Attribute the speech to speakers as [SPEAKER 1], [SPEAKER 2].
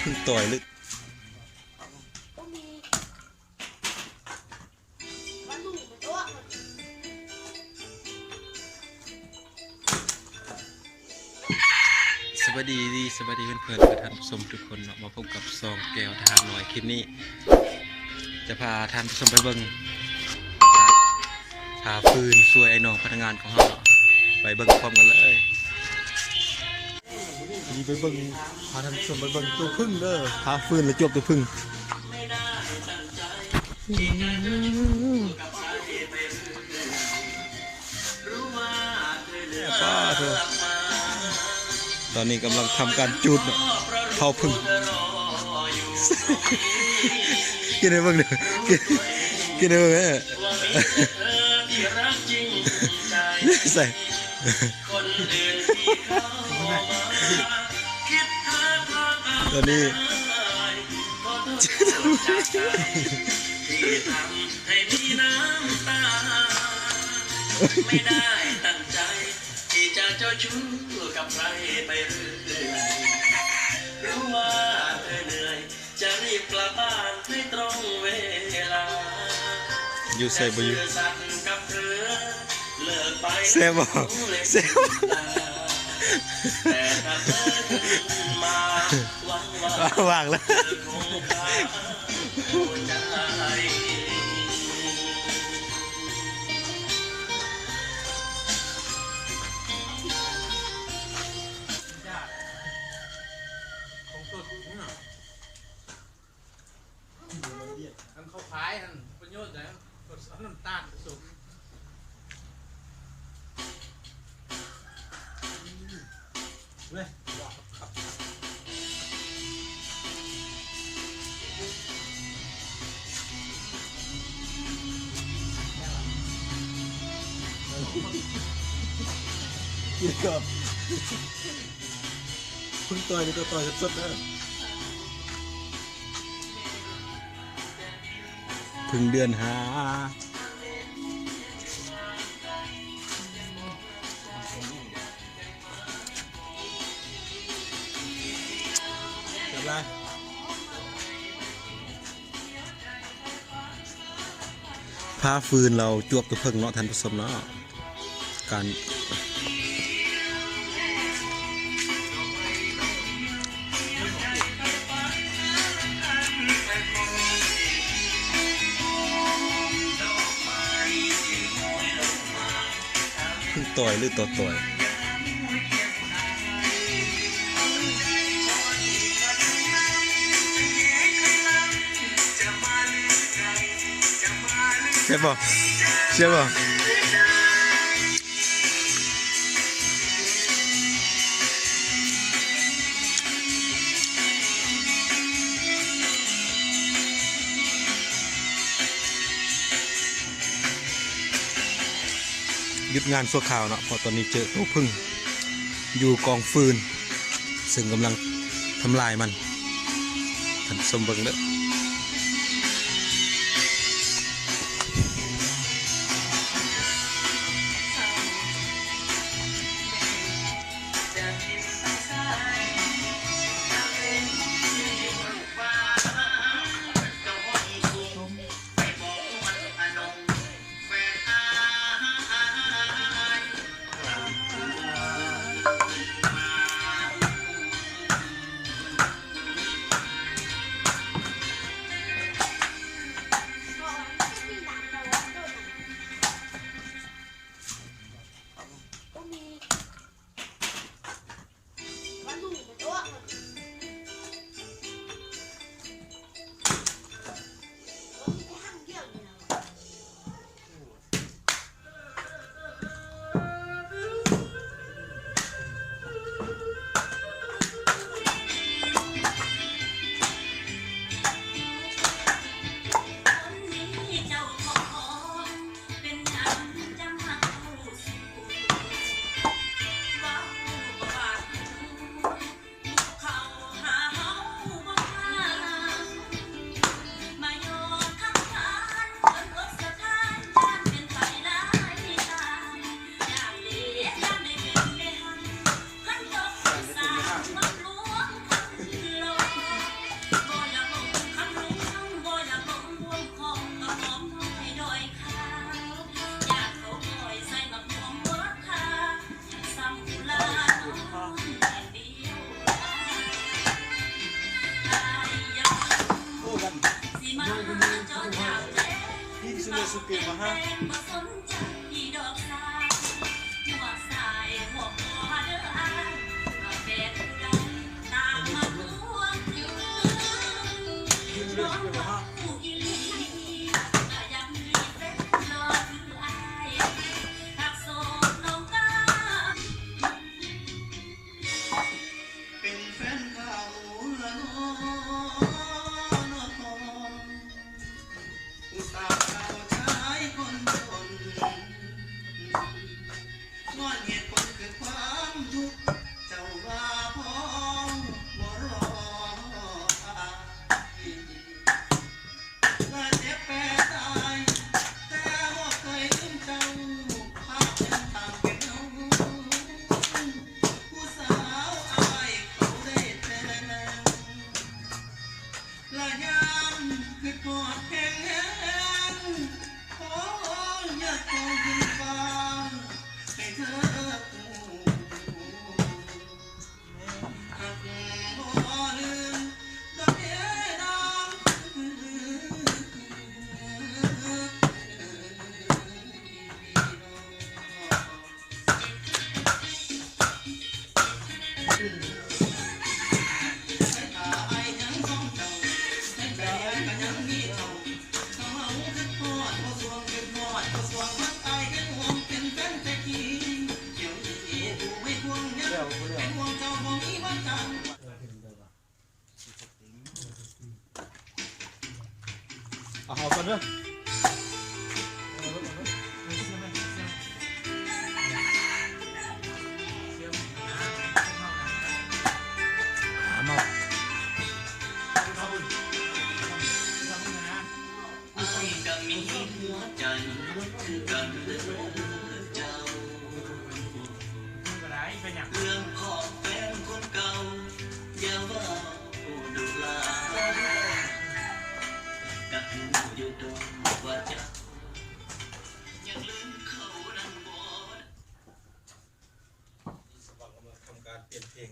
[SPEAKER 1] พึ่งต่อยลึกสวัสดีสวัสดีเพื่อนๆท่านผู้ชมทุกคนเนาะมาพบกับซองแก้วทหารหน่อยคลิปนี้จะพาท่านผู้ชมไปเบิ่งพาฟืนช่วยไอ้น้องพนักงานของเราไปเบิ่งพร้อมกันเลยนี่ไปเบิ่งพาท่านผู้ชมไปเบิ่งตัวพึ่งเด้อพาฟืนแล้วจบตัวพึ่งป้าเถอะตอนนี้กำลังทำการจุดเผาพึ่งกินอะไรบ้างเนี่ยกินอะไรบ้างเนี่ยใส่ตอนนี้ไม่ได้ตั้งใจที่จะเจ้าชู้กับใครไปเรื่อยรู้ว่าเธอเหนื่อยจะรีบกลับบ้านให้ตรงเวลาอยู่ใส่บ่อยู่กับเธอเลิกไปเซฟบ่เซฟแต่ถ้าเธอขึ้นมาว่างแล้ว
[SPEAKER 2] มันเข้าขายมันประโยชน์แล้วกดน้ำตาลสุกเลย
[SPEAKER 1] กินกับพึ่งต่อยนี่ก็ต่อยสดๆนะพึ่งเดือนหาอะไรผ้าฟืนเราจวบตัวพึ่งเนาะท่านผู้ชมเนาะการพึ่งต่อยหรือต่อยใช่ป่ะใช่ป่ะหยุดงานชั่วคราวเนาะเพราะตอนนี้เจอตัวพึ่งอยู่กองฟืนซึ่งกำลังทำลายมันท่านสมบังเด้อ เป็นแฟนเขาละน้ออุตส่าห์เอาชายคนจนงอนเหตุผลคือความทุกข์เจ้าว่าพ้องบ่รอและเจ็บแปรตายแต่ว่าเคยลืมเจ้าภาพยังต่างเป็นเงาผู้สาวอายเขาได้แต่ละยามคือทอดแห้งแห้งขออย่าโตยินฟังให้เธอหูหักบ่ลืมดอกเอ๋ดำ ให้ตาไอ้ยังส่องเจ้าให้ใจไอ้ก็ยังมีเจ้าเขาเอาขึ้นทอดเขาสวงขึ้นทอดเขาสวงมันตายเป็นห่วงเป็นแฟนแต่กี้เดี๋ยวนี้กูไม่ทวงเนี่ยเป็นห่วงเจ้าบ่มีวันจัง
[SPEAKER 3] เอาก่อนเด้อเอามา
[SPEAKER 1] ไอ้ก็มีหัวใจคือกันเด้อเจ้าเรื่องของแฟนคนเก่าอย่าว่าผู้ดูแลก็คืออยู่ตรงว่าเจ้ายังลืมเขาดังบ่
[SPEAKER 3] สว่างกำลังทำการเปลี่ยนเพลง